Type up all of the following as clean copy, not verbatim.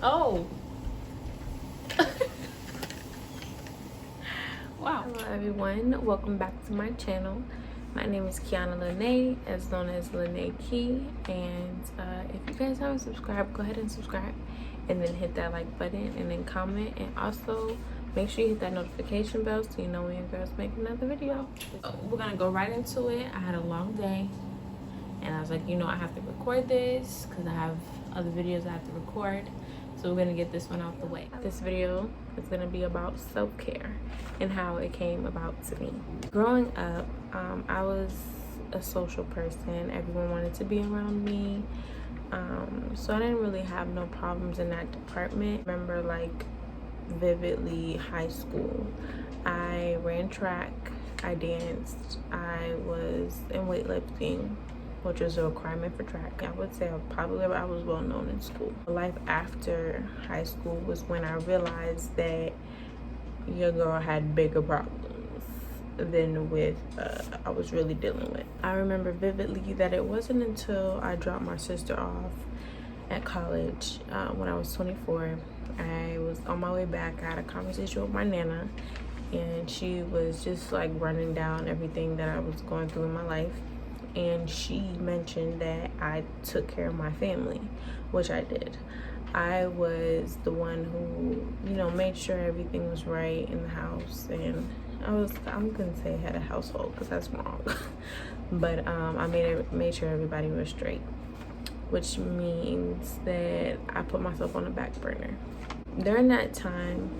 Oh. Wow. Hello everyone, welcome back to my channel. My name is Kiana Lene, as known as Lene Key, and if you guys haven't subscribed, go ahead and subscribe and then hit that like button and then comment, and also make sure you hit that notification bell so you know when your girls make another video. So we're gonna go right into it. I had a long day and I was like, I have to record this because I have other videos I have to record. So we're gonna get this one out the way. This video is gonna be about self-care and how it came about to me. Growing up, I was a social person. Everyone wanted to be around me. So I didn't really have no problems in that department. I remember like vividly high school. I ran track, I danced, I was in weightlifting, which was a requirement for track. I would say I was well known in school. Life after high school was when I realized that your girl had bigger problems than with I was really dealing with. I remember vividly that it wasn't until I dropped my sister off at college when I was 24. I was on my way back. I had a conversation with my nana, and she was just like running down everything that I was going through in my life. And she mentioned that I took care of my family, which I did. I was the one who, made sure everything was right in the house, and I'm gonna say I had a household because that's wrong, but I made sure everybody was straight, which means that I put myself on the back burner. During that time,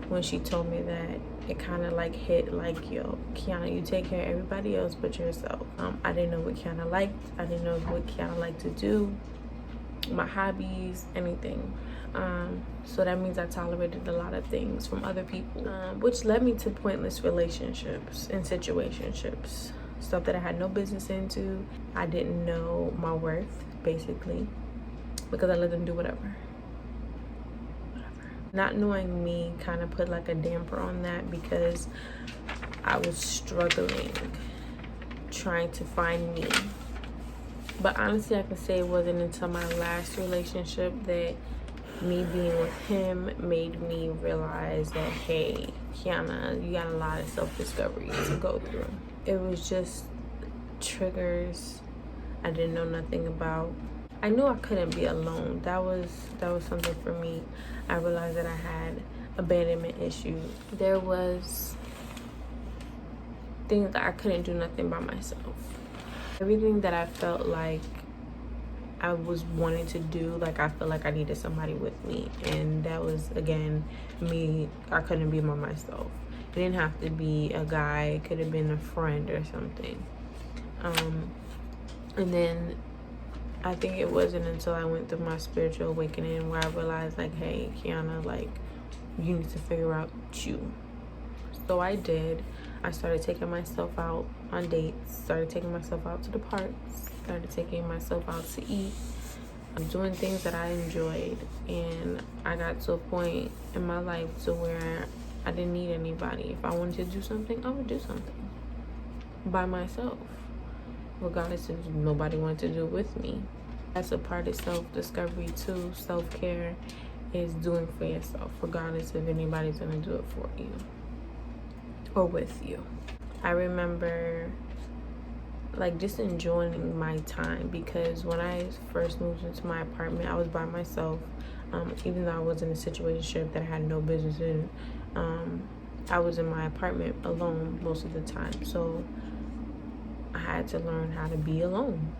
when she told me that, it kind of like hit like, yo, Kiana, you take care of everybody else but yourself. I didn't know what Kiana liked. I didn't know what Kiana liked to do, my hobbies, anything. So that means I tolerated a lot of things from other people, which led me to pointless relationships and situationships, stuff that I had no business into. I didn't know my worth, basically, because I let them do whatever. Not knowing me kind of put like a damper on that, because I was struggling trying to find me. But honestly, I can say it wasn't until my last relationship that me being with him made me realize that, hey, Kiana, you got a lot of self-discovery to go through. It was just triggers I didn't know nothing about. I knew I couldn't be alone. That was something for me. I realized that I had abandonment issues. There was things that I couldn't do nothing by myself. Everything that I felt like I was wanting to do, like I felt like I needed somebody with me, and that was again me. I couldn't be by myself. It didn't have to be a guy. It could have been a friend or something. And then I think it wasn't until I went through my spiritual awakening where I realized, like, hey, Kiana, like, you need to figure out you. So I did. I started taking myself out on dates, started taking myself out to the parks, started taking myself out to eat. I'm doing things that I enjoyed, and I got to a point in my life to where I didn't need anybody. If I wanted to do something, I would do something by myself, regardless if nobody wanted to do it with me. That's a part of self-discovery too. Self-care is doing for yourself, regardless if anybody's gonna do it for you or with you. I remember like just enjoying my time, because when I first moved into my apartment, I was by myself. Even though I was in a situation that I had no business in, I was in my apartment alone most of the time. So I had to learn how to be alone.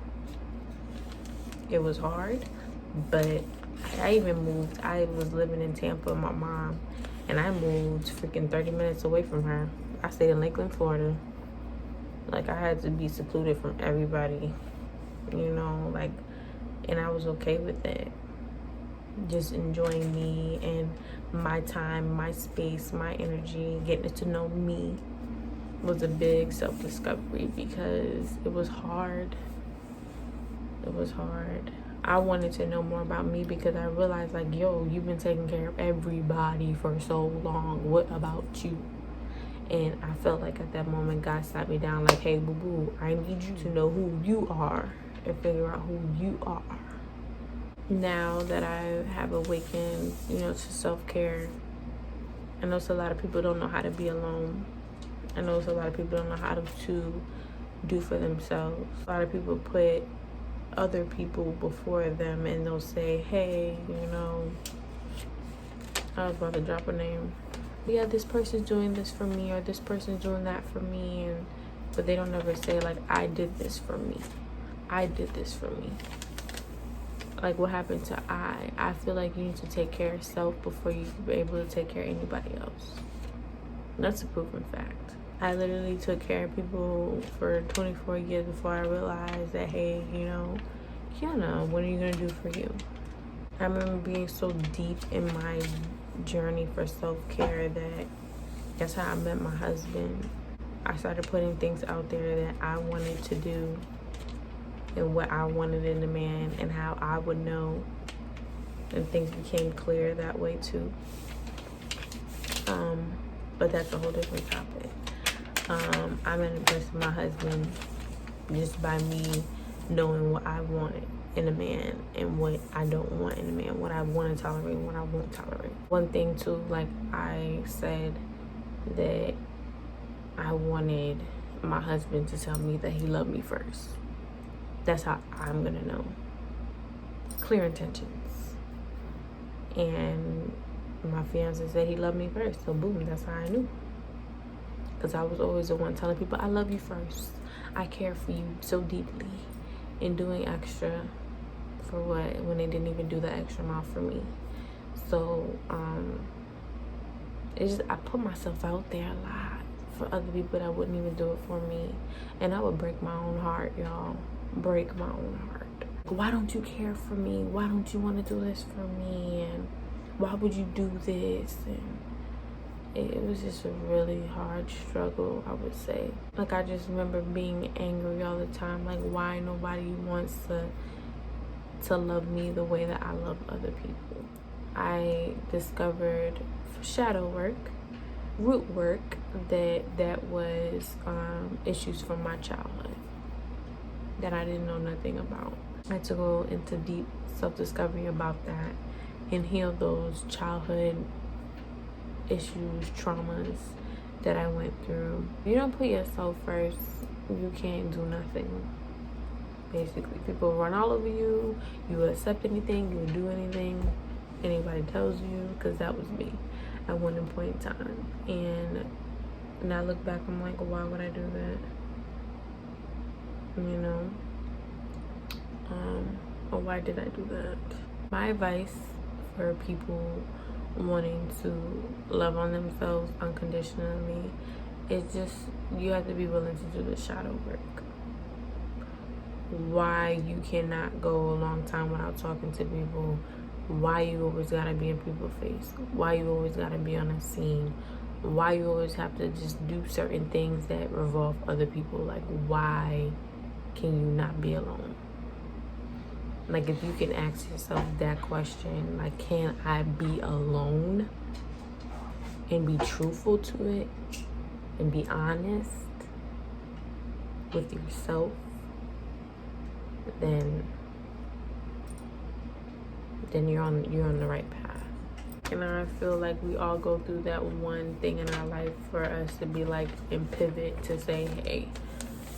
It was hard, but I even moved. I was living in Tampa with my mom, and I moved freaking 30 minutes away from her. I stayed in Lakeland, Florida. Like, I had to be secluded from everybody, like, and I was okay with it. Just enjoying me and my time, my space, my energy, getting to know me was a big self-discovery, because it was hard. It was hard. I wanted to know more about me, because I realized, like, yo, you've been taking care of everybody for so long. What about you? And I felt like at that moment, God sat me down like, hey, boo-boo, I need you to know who you are and figure out who you are. now that I have awakened, to self-care, I know a lot of people don't know how to be alone. I know a lot of people don't know how to do for themselves. A lot of people put other people before them, and they'll say, hey, I was about to drop a name. Yeah, this person's doing this for me, or this person's doing that for me, but they don't ever say, like, I did this for me. I did this for me. Like, what happened to I? I feel like you need to take care of self before you be able to take care of anybody else. That's a proven fact. I literally took care of people for 24 years before I realized that, hey, Kiana, what are you gonna do for you? I remember being so deep in my journey for self-care that that's how I met my husband. I started putting things out there that I wanted to do and what I wanted in a man and how I would know, and things became clear that way too. But that's a whole different topic. I'm impressed with my husband just by me knowing what I want in a man and what I don't want in a man, what I want to tolerate and what I won't tolerate. One thing too, like I said, that I wanted my husband to tell me that he loved me first. That's how I'm gonna know. Clear intentions. And my fiance said he loved me first, so boom, that's how I knew. Because I was always the one telling people, I love you first. I care for you so deeply. And doing extra for what? When they didn't even do the extra mile for me. So, it's just, I put myself out there a lot for other people that wouldn't even do it for me. And I would break my own heart, y'all. Break my own heart. Why don't you care for me? Why don't you want to do this for me? And why would you do this? And it was just a really hard struggle, I would say. Like, I just remember being angry all the time. Like, why nobody wants to love me the way that I love other people. I discovered shadow work, root work, that was issues from my childhood that I didn't know nothing about. I had to go into deep self-discovery about that and heal those childhood issues, traumas that I went through. If you don't put yourself first, you can't do nothing. Basically, people run all over you. You will accept anything, you will do anything anybody tells you, because that was me at one point in time. And I look back, I'm like, why would I do that? Or why did I do that? My advice for people wanting to love on themselves unconditionally is just, you have to be willing to do the shadow work. Why you cannot go a long time without talking to people, why you always gotta be in people's face, why you always gotta be on a scene, why you always have to just do certain things that revolve other people. Like, why can you not be alone? Like, if you can ask yourself that question, like, can I be alone and be truthful to it and be honest with yourself, then you're on the right path. And I feel like we all go through that one thing in our life for us to be like, and pivot to say, hey,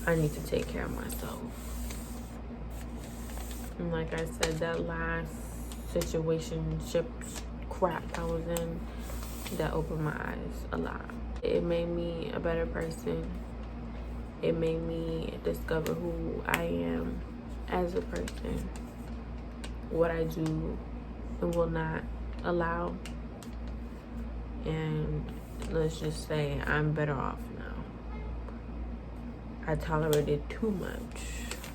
I need to take care of myself. And like I said, that last situationship crap I was in, that opened my eyes a lot. It made me a better person. It made me discover who I am as a person, what I do and will not allow. And let's just say I'm better off now. I tolerated too much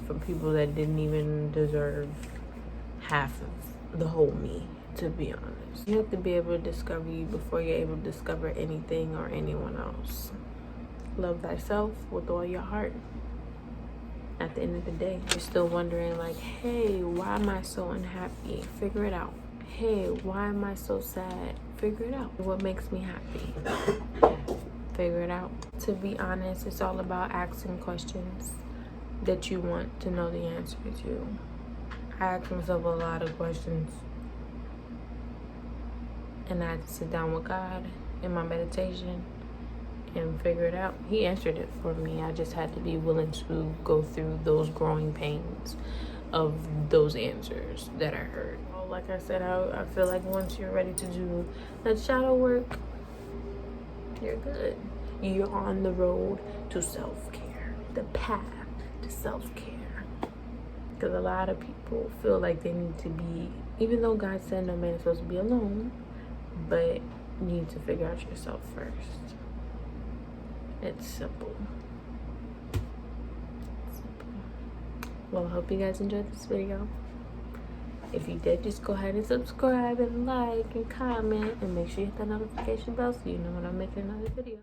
from people that didn't even deserve half of the whole me, to be honest. You have to be able to discover you before you're able to discover anything or anyone else. Love thyself with all your heart. At the end of the day, you're still wondering, like, hey, why am I so unhappy? Figure it out. Hey, why am I so sad? Figure it out. What makes me happy? Figure it out. To be honest, it's all about asking questions that you want to know the answer to. I asked myself a lot of questions, and I had to sit down with God in my meditation and figure it out. He answered it for me. I just had to be willing to go through those growing pains of those answers that I heard. Like I said, I feel like once you're ready to do that shadow work, you're good. You're on the road to self-care, the path to self-care. Because a lot of people feel like they need to be, even though God said no man is supposed to be alone, but you need to figure out yourself first. It's simple. Well, I hope you guys enjoyed this video. If you did, just go ahead and subscribe and like and comment, and make sure you hit that notification bell so you know when I'm making another video.